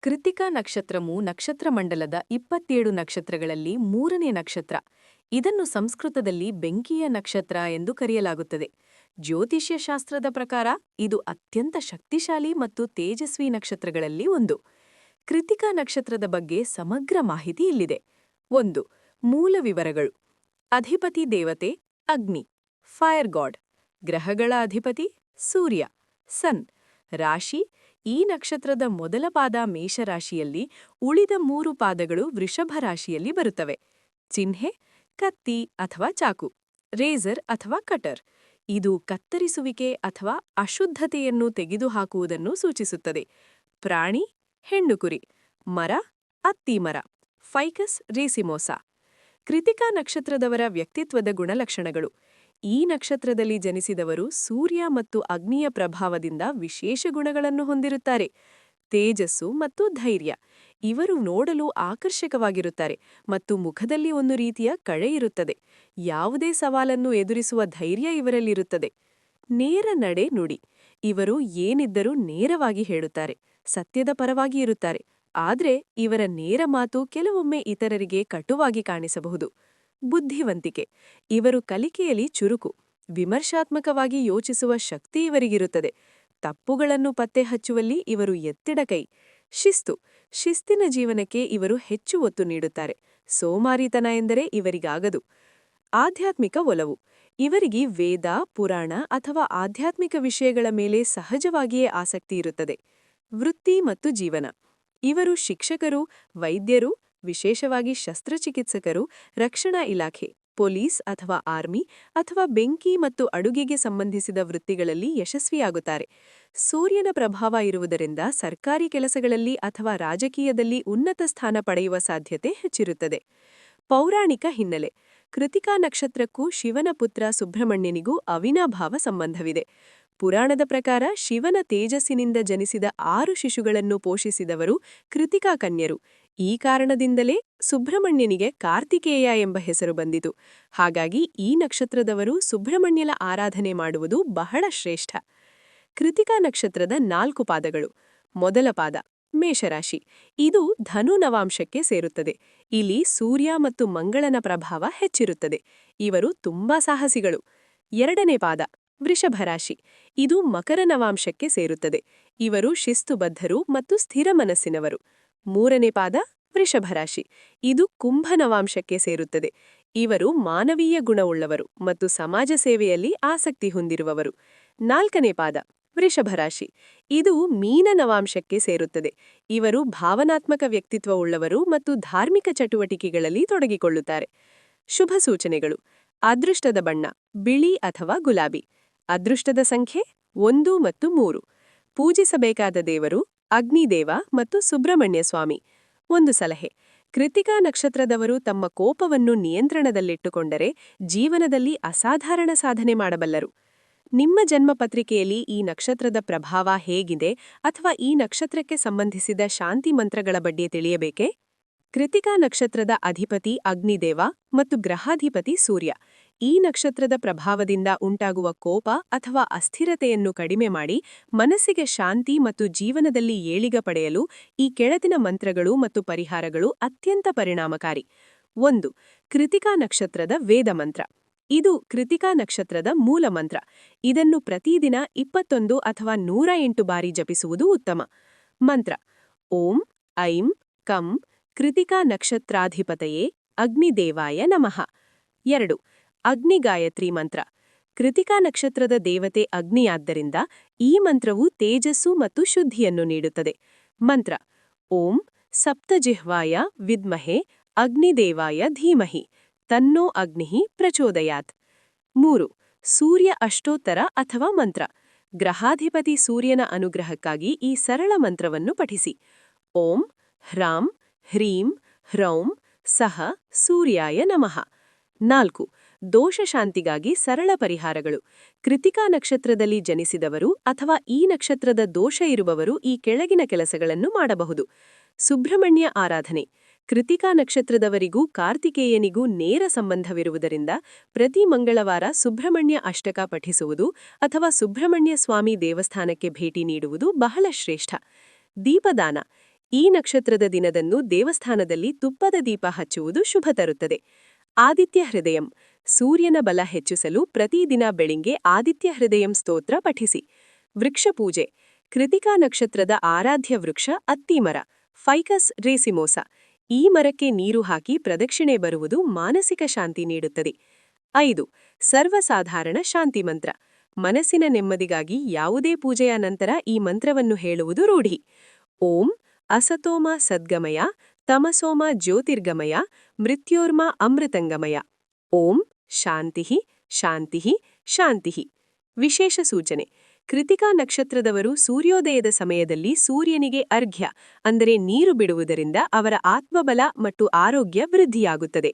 ಕೃತ್ತಿಕಾ ನಕ್ಷತ್ರವು ನಕ್ಷತ್ರಮಂಡಲದ 27 ನಕ್ಷತ್ರಗಳಲ್ಲಿ 3ನೇ ನಕ್ಷತ್ರ. ಇದನ್ನು ಸಂಸ್ಕೃತದಲ್ಲಿ ಬೆಂಕಿಯ ನಕ್ಷತ್ರ ಎಂದು ಕರೆಯಲಾಗುತ್ತದೆ. ಜ್ಯೋತಿಷ್ಯ ಶಾಸ್ತ್ರದ ಪ್ರಕಾರ ಇದು ಅತ್ಯಂತ ಶಕ್ತಿಶಾಲಿ ಮತ್ತು ತೇಜಸ್ವಿ ನಕ್ಷತ್ರಗಳಲ್ಲಿ ಒಂದು. ಕೃತ್ತಿಕಾ ನಕ್ಷತ್ರದ ಬಗ್ಗೆ ಸಮಗ್ರ ಮಾಹಿತಿ ಇಲ್ಲಿದೆ. 1. ಮೂಲ ವಿವರಗಳು. ಅಧಿಪತಿ ದೇವತೆ ಅಗ್ನಿ, ಫೈರ್ ಗಾಡ್. ಗ್ರಹಗಳ ಅಧಿಪತಿ ಸೂರ್ಯ, ಸನ್. ರಾಶಿ: ಈ ನಕ್ಷತ್ರದ ಮೊದಲ ಪಾದ ಮೇಷರಾಶಿಯಲ್ಲಿ, ಉಳಿದ 3 ಪಾದಗಳು ವೃಷಭ ರಾಶಿಯಲ್ಲಿ ಬರುತ್ತವೆ. ಚಿಹ್ನೆ: ಕತ್ತಿ ಅಥವಾ ಚಾಕು, ರೇಸರ್ ಅಥವಾ ಕಟರ್. ಇದು ಕತ್ತರಿಸುವಿಕೆ ಅಥವಾ ಅಶುದ್ಧತೆಯನ್ನು ತೆಗೆದುಹಾಕುವುದನ್ನು ಸೂಚಿಸುತ್ತದೆ. ಪ್ರಾಣಿ: ಹೆಣ್ಣು ಕುರಿ. ಮರ: ಅತ್ತಿ ಮರ, ಫೈಕಸ್ ರೇಸಿಮೋಸಾ. ಕೃತ್ತಿಕಾ ನಕ್ಷತ್ರದವರ ವ್ಯಕ್ತಿತ್ವದ ಗುಣಲಕ್ಷಣಗಳು. ಈ ನಕ್ಷತ್ರದಲ್ಲಿ ಜನಿಸಿದವರು ಸೂರ್ಯ ಮತ್ತು ಅಗ್ನಿಯ ಪ್ರಭಾವದಿಂದ ವಿಶೇಷ ಗುಣಗಳನ್ನು ಹೊಂದಿರುತ್ತಾರೆ. ತೇಜಸ್ಸು ಮತ್ತು ಧೈರ್ಯ. ಇವರು ನೋಡಲು ಆಕರ್ಷಕವಾಗಿರುತ್ತಾರೆ ಮತ್ತು ಮುಖದಲ್ಲಿ ಒಂದು ರೀತಿಯ ಕಳೆ ಇರುತ್ತದೆ. ಯಾವುದೇ ಸವಾಲನ್ನು ಎದುರಿಸುವ ಧೈರ್ಯ ಇವರಲ್ಲಿರುತ್ತದೆ. ನೇರ ನಡೆ ನುಡಿ. ಇವರು ಏನಿದ್ದರೂ ನೇರವಾಗಿ ಹೇಳುತ್ತಾರೆ, ಸತ್ಯದ ಪರವಾಗಿ ಇರುತ್ತಾರೆ. ಆದರೆ ಇವರ ನೇರ ಮಾತು ಕೆಲವೊಮ್ಮೆ ಇತರರಿಗೆ ಕಟುವಾಗಿ ಕಾಣಿಸಬಹುದು. ಬುದ್ಧಿವಂತಿಕೆ. ಇವರು ಕಲಿಕೆಯಲ್ಲಿ ಚುರುಕು, ವಿಮರ್ಶಾತ್ಮಕವಾಗಿ ಯೋಚಿಸುವ ಶಕ್ತಿ ಇವರಿಗಿರುತ್ತದೆ. ತಪ್ಪುಗಳನ್ನು ಪತ್ತೆ ಹಚ್ಚುವಲ್ಲಿ ಇವರು ಎತ್ತಿಡ ಕೈ. ಶಿಸ್ತು. ಶಿಸ್ತಿನ ಜೀವನಕ್ಕೆ ಇವರು ಹೆಚ್ಚು ಒತ್ತು ನೀಡುತ್ತಾರೆ. ಸೋಮಾರಿತನ ಎಂದರೆ ಇವರಿಗಾಗದು. ಆಧ್ಯಾತ್ಮಿಕ ಒಲವು. ಇವರಿಗೆ ವೇದ, ಪುರಾಣ ಅಥವಾ ಆಧ್ಯಾತ್ಮಿಕ ವಿಷಯಗಳ ಮೇಲೆ ಸಹಜವಾಗಿಯೇ ಆಸಕ್ತಿ ಇರುತ್ತದೆ. ವೃತ್ತಿ ಮತ್ತು ಜೀವನ. ಇವರು ಶಿಕ್ಷಕರು, ವೈದ್ಯರು, ವಿಶೇಷವಾಗಿ ಶಸ್ತ್ರಚಿಕಿತ್ಸಕರು, ರಕ್ಷಣಾ ಇಲಾಖೆ, ಪೊಲೀಸ್ ಅಥವಾ ಆರ್ಮಿ ಅಥವಾ ಬೆಂಕಿ ಮತ್ತು ಅಡುಗೆಗೆ ಸಂಬಂಧಿಸಿದ ವೃತ್ತಿಗಳಲ್ಲಿ ಯಶಸ್ವಿಯಾಗುತ್ತಾರೆ. ಸೂರ್ಯನ ಪ್ರಭಾವ ಇರುವುದರಿಂದ ಸರ್ಕಾರಿ ಕೆಲಸಗಳಲ್ಲಿ ಅಥವಾ ರಾಜಕೀಯದಲ್ಲಿ ಉನ್ನತ ಸ್ಥಾನ ಪಡೆಯುವ ಸಾಧ್ಯತೆ ಹೆಚ್ಚಿರುತ್ತದೆ. ಪೌರಾಣಿಕ ಹಿನ್ನೆಲೆ. ಕೃತ್ತಿಕಾ ನಕ್ಷತ್ರಕ್ಕೂ ಶಿವನ ಪುತ್ರ ಸುಬ್ರಹ್ಮಣ್ಯನಿಗೂ ಅವಿನಾಭಾವ ಸಂಬಂಧವಿದೆ. ಪುರಾಣದ ಪ್ರಕಾರ ಶಿವನ ತೇಜಸ್ಸಿನಿಂದ ಜನಿಸಿದ 6 ಶಿಶುಗಳನ್ನು ಪೋಷಿಸಿದವರು ಕೃತ್ತಿಕಾ ಕನ್ಯರು. ಈ ಕಾರಣದಿಂದಲೇ ಸುಬ್ರಹ್ಮಣ್ಯನಿಗೆ ಕಾರ್ತಿಕೇಯ ಎಂಬ ಹೆಸರು ಬಂದಿತು. ಹಾಗಾಗಿ ಈ ನಕ್ಷತ್ರದವರು ಸುಬ್ರಹ್ಮಣ್ಯನ ಆರಾಧನೆ ಮಾಡುವುದು ಬಹಳ ಶ್ರೇಷ್ಠ. ಕೃತ್ತಿಕಾ ನಕ್ಷತ್ರದ 4 ಪಾದಗಳು. ಮೊದಲ ಪಾದ ಮೇಷರಾಶಿ. ಇದು ಧನು ನವಾಂಶಕ್ಕೆ ಸೇರುತ್ತದೆ. ಇಲ್ಲಿ ಸೂರ್ಯ ಮತ್ತು ಮಂಗಳನ ಪ್ರಭಾವ ಹೆಚ್ಚಿರುತ್ತದೆ. ಇವರು ತುಂಬಾ ಸಾಹಸಿಗಳು. ಎರಡನೇ ಪಾದ ವೃಷಭರಾಶಿ. ಇದು ಮಕರ ನವಾಂಶಕ್ಕೆ ಸೇರುತ್ತದೆ. ಇವರು ಶಿಸ್ತುಬದ್ಧರು ಮತ್ತು ಸ್ಥಿರ ಮನಸ್ಸಿನವರು. ಮೂರನೇ ಪಾದ ವೃಷಭರಾಶಿ. ಇದು ಕುಂಭ ನವಾಂಶಕ್ಕೆ ಸೇರುತ್ತದೆ. ಇವರು ಮಾನವೀಯ ಗುಣವುಳ್ಳವರು ಮತ್ತು ಸಮಾಜ ಸೇವೆಯಲ್ಲಿ ಆಸಕ್ತಿ ಹೊಂದಿರುವವರು. ನಾಲ್ಕನೇ ಪಾದ ವೃಷಭರಾಶಿ. ಇದು ಮೀನ ನವಾಂಶಕ್ಕೆ ಸೇರುತ್ತದೆ. ಇವರು ಭಾವನಾತ್ಮಕ ವ್ಯಕ್ತಿತ್ವವುಳ್ಳವರು ಮತ್ತು ಧಾರ್ಮಿಕ ಚಟುವಟಿಕೆಗಳಲ್ಲಿ ತೊಡಗಿಕೊಳ್ಳುತ್ತಾರೆ. ಶುಭ ಸೂಚನೆಗಳು. ಅದೃಷ್ಟದ ಬಣ್ಣ ಬಿಳಿ ಅಥವಾ ಗುಲಾಬಿ. ಅದೃಷ್ಟದ ಸಂಖ್ಯೆ 1 ಮತ್ತು 3. ಪೂಜಿಸಬೇಕಾದ ದೇವರು ಅಗ್ನಿದೇವ ಮತ್ತು ಸುಬ್ರಹ್ಮಣ್ಯ ಸ್ವಾಮಿ. ಒಂದು ಸಲಹೆ: ಕೃತ್ತಿಕಾ ನಕ್ಷತ್ರದವರು ತಮ್ಮ ಕೋಪವನ್ನು ನಿಯಂತ್ರಣದಲ್ಲಿಟ್ಟುಕೊಂಡರೆ ಜೀವನದಲ್ಲಿ ಅಸಾಧಾರಣ ಸಾಧನೆ ಮಾಡಬಲ್ಲರು. ನಿಮ್ಮ ಜನ್ಮಪತ್ರಿಕೆಯಲ್ಲಿ ಈ ನಕ್ಷತ್ರದ ಪ್ರಭಾವ ಹೇಗಿದೆ ಅಥವಾ ಈ ನಕ್ಷತ್ರಕ್ಕೆ ಸಂಬಂಧಿಸಿದ ಶಾಂತಿ ಮಂತ್ರಗಳ ಬಗ್ಗೆ ತಿಳಿಯಬೇಕೇ? ಕೃತ್ತಿಕಾ ನಕ್ಷತ್ರದ ಅಧಿಪತಿ ಅಗ್ನಿದೇವ ಮತ್ತು ಗ್ರಹಾಧಿಪತಿ ಸೂರ್ಯ. ಈ ನಕ್ಷತ್ರದ ಪ್ರಭಾವದಿಂದ ಉಂಟಾಗುವ ಕೋಪ ಅಥವಾ ಅಸ್ಥಿರತೆಯನ್ನು ಕಡಿಮೆ ಮಾಡಿ ಮನಸ್ಸಿಗೆ ಶಾಂತಿ ಮತ್ತು ಜೀವನದಲ್ಲಿ ಏಳಿಗ ಪಡೆಯಲು ಈ ಕೆಳಗಿನ ಮಂತ್ರಗಳು ಮತ್ತು ಪರಿಹಾರಗಳು ಅತ್ಯಂತ ಪರಿಣಾಮಕಾರಿ. 1. ಕೃತ್ತಿಕಾ ನಕ್ಷತ್ರದ ವೇದ ಮಂತ್ರ. ಇದು ಕೃತ್ತಿಕಾ ನಕ್ಷತ್ರದ ಮೂಲ ಮಂತ್ರ. ಇದನ್ನು ಪ್ರತಿದಿನ 21 ಅಥವಾ 108 ಬಾರಿ ಜಪಿಸುವುದು ಉತ್ತಮ. ಮಂತ್ರ: ಓಂ ಐಂ ಕಂ ಕೃತ್ತಿಕಾ ನಕ್ಷತ್ರಾಧಿಪತಯೇ ಅಗ್ನಿದೇವಾಯ ನಮಃ. 2. ಅಗ್ನಿ ಗಾಯತ್ರಿ ಮಂತ್ರ. ಕೃತ್ತಿಕಾ ನಕ್ಷತ್ರದ ದೇವತೆ ಅಗ್ನಿಯಾದ್ದರಿಂದ ಈ ಮಂತ್ರವು ತೇಜಸ್ಸು ಮತ್ತು ಶುದ್ಧಿಯನ್ನು ನೀಡುತ್ತದೆ. ಮಂತ್ರ: ಓಂ ಸಪ್ತಜಿಹ್ವಾಯ ವಿದ್ಮಹೆ ಅಗ್ನಿದೇವಾಯ ಧೀಮಹಿ ತನ್ನೋ ಅಗ್ನಿಃ ಪ್ರಚೋದಯಾತ್. 3. ಸೂರ್ಯ ಅಷ್ಟೋತ್ತರ ಅಥವಾ ಮಂತ್ರ. ಗ್ರಹಾಧಿಪತಿ ಸೂರ್ಯನ ಅನುಗ್ರಹಕ್ಕಾಗಿ ಈ ಸರಳ ಮಂತ್ರವನ್ನು ಪಠಿಸಿ. ಓಂ ಹ್ರಾಂ ಹ್ರೀಂ ಹ್ರೌಂ ಸಹ ಸೂರ್ಯಾಯ ನಮಃ. 4. ದೋಷ ಶಾಂತಿಗಾಗಿ ಸರಳ ಪರಿಹಾರಗಳು. ಕೃತ್ತಿಕಾ ನಕ್ಷತ್ರದಲ್ಲಿ ಜನಿಸಿದವರು ಅಥವಾ ಈ ನಕ್ಷತ್ರದ ದೋಷ ಇರುವವರು ಈ ಕೆಳಗಿನ ಕೆಲಸಗಳನ್ನು ಮಾಡಬಹುದು. ಸುಬ್ರಹ್ಮಣ್ಯ ಆರಾಧನೆ. ಕೃತ್ತಿಕಾ ನಕ್ಷತ್ರದವರಿಗೂ ಕಾರ್ತಿಕೇಯನಿಗೂ ನೇರ ಸಂಬಂಧವಿರುವುದರಿಂದ ಪ್ರತಿ ಮಂಗಳವಾರ ಸುಬ್ರಹ್ಮಣ್ಯ ಅಷ್ಟಕ ಪಠಿಸುವುದು ಅಥವಾ ಸುಬ್ರಹ್ಮಣ್ಯ ಸ್ವಾಮಿ ದೇವಸ್ಥಾನಕ್ಕೆ ಭೇಟಿ ನೀಡುವುದು ಬಹಳ ಶ್ರೇಷ್ಠ. ದೀಪದಾನ. ಈ ನಕ್ಷತ್ರದ ದಿನದಂದು ದೇವಸ್ಥಾನದಲ್ಲಿ ತುಪ್ಪದ ದೀಪ ಹಚ್ಚುವುದು ಶುಭ ತರುತ್ತದೆ. ಆದಿತ್ಯ ಹೃದಯಂ ಸೂರ್ಯನ ಬಲ ಹೆಚ್ಚಿಸಲು ಪ್ರತಿದಿನ ಬೆಳಿಗ್ಗೆ ಆದಿತ್ಯ ಹೃದಯಂ ಸ್ತೋತ್ರ ಪಠಿಸಿ. ವೃಕ್ಷ ಪೂಜೆ ಕೃತಿಕಾ ನಕ್ಷತ್ರದ ಆರಾಧ್ಯ ವೃಕ್ಷ ಅತ್ತಿಮರ ಫೈಕಸ್ ರೇಸಿಮೋಸ. ಈ ಮರಕ್ಕೆ ನೀರು ಹಾಕಿ ಪ್ರದಕ್ಷಿಣೆ ಬರುವುದು ಮಾನಸಿಕ ಶಾಂತಿ ನೀಡುತ್ತದೆ. 5. ಸರ್ವಸಾಧಾರಣ ಶಾಂತಿ ಮಂತ್ರ. ಮನಸ್ಸಿನ ನೆಮ್ಮದಿಗಾಗಿ ಯಾವುದೇ ಪೂಜೆಯ ನಂತರ ಈ ಮಂತ್ರವನ್ನು ಹೇಳುವುದು ರೂಢಿ. ಓಂ ಅಸತೋಮ ಸದ್ಗಮಯ ತಮಸೋಮ ಜ್ಯೋತಿರ್ಗಮಯ ಮೃತ್ಯೋರ್ಮ ಅಮೃತಂಗಮಯ. ಓಂ ಶಾಂತಿಃ ಶಾಂತಿಃ ಶಾಂತಿಃ. ವಿಶೇಷ ಸೂಚನೆ: ಕೃತಿಕಾ ನಕ್ಷತ್ರದವರು ಸೂರ್ಯೋದಯದ ಸಮಯದಲ್ಲಿ ಸೂರ್ಯನಿಗೆ ಅರ್ಘ್ಯ ಅಂದರೆ ನೀರು ಬಿಡುವುದರಿಂದ ಅವರ ಆತ್ಮಬಲ ಮತ್ತು ಆರೋಗ್ಯ ವೃದ್ಧಿಯಾಗುತ್ತದೆ.